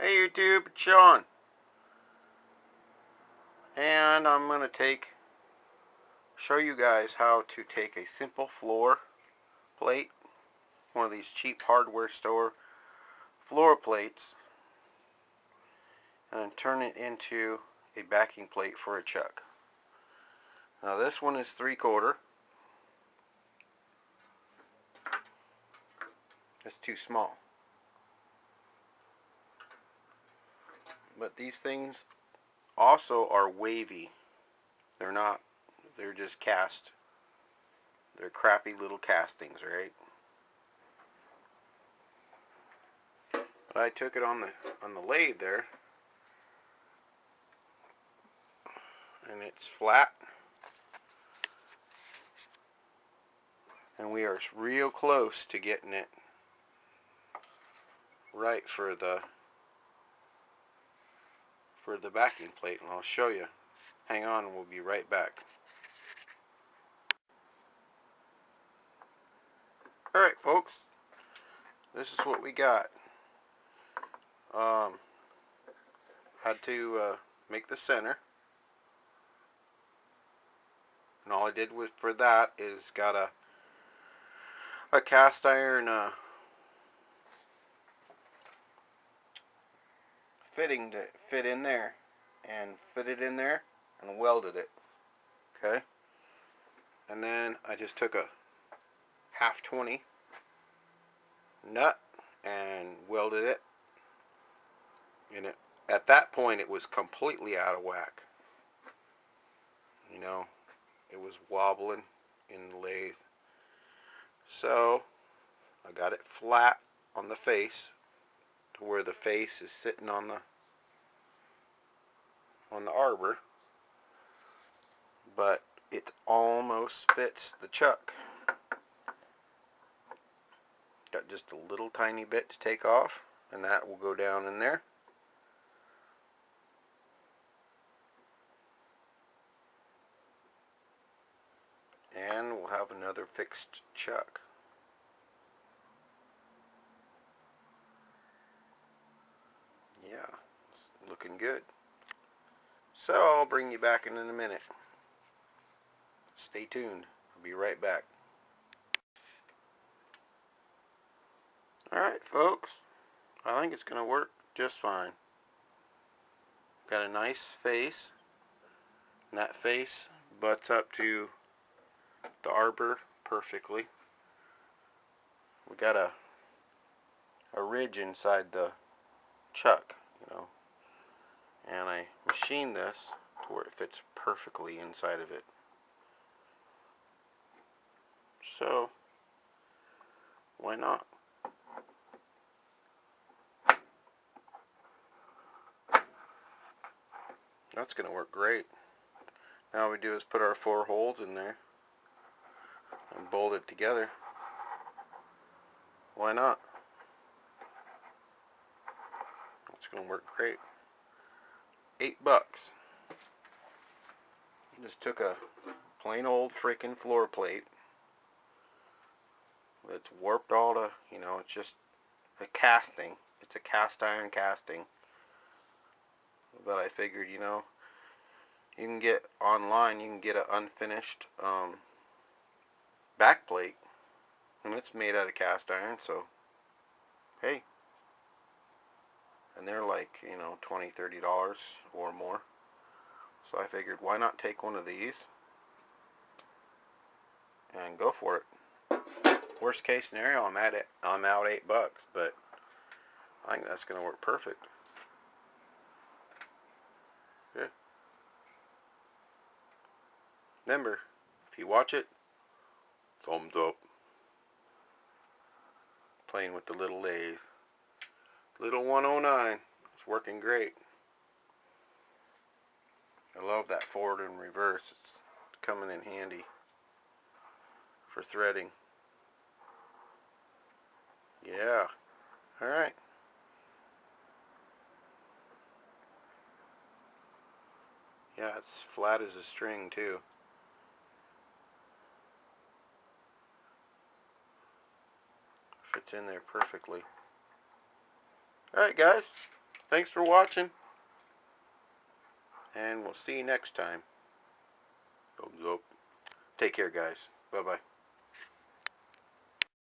Hey YouTube, it's Sean. And I'm going to show you guys how to take a simple floor plate, one of these cheap hardware store floor plates, and turn it into a backing plate for a chuck. Now this one is 3/4. It's too small. But these things also are wavy. They're not, they're just cast. They're crappy little castings, right? But I took it on the lathe there, and it's flat. And we are real close to getting it right for the backing plate, and I'll show you. Hang on, and we'll be right back. Alright folks, this is what we got. Had to make the center, and all I did for that is got a cast iron fitting to fit in there, and fit it in there and welded it. Okay, and then I just took a 1/2-20 nut and welded it. And at that point it was completely out of whack. You know, it was wobbling in the lathe. So I got it flat on the face to where the face is sitting on the arbor, but it almost fits the chuck. Got just a little tiny bit to take off, and that will go down in there. And we'll have another fixed chuck. Yeah, it's looking good. So I'll bring you back in a minute. Stay tuned. I'll be right back. Alright folks, I think it's going to work just fine. Got a nice face, and that face butts up to the arbor perfectly. We got a ridge inside the chuck, you know, and I machined this to where it fits perfectly inside of it. So why not? That's going to work great. Now all we do is put our 4 holes in there and bolt it together. Why not? It's going to work great. $8. Just took a plain old freaking floor plate. It's warped all to, you know, it's just a casting. It's a cast iron casting. But I figured, you know, you can get online, you can get an unfinished back plate, and it's made out of cast iron, so hey. And they're like, you know, $20-$30 or more. So I figured, why not take one of these and go for it. Worst case scenario, I'm out $8, but I think that's going to work perfect. Yeah. Remember, if you watch it, thumbs up. Playing with the little lathe. Little 109. It's working great. I love that forward and reverse. It's coming in handy for threading. Yeah. Alright. Yeah, it's flat as a string too. Fits in there perfectly. Alright guys, thanks for watching, and we'll see you next time. Thumbs up. Take care, guys. Bye-bye.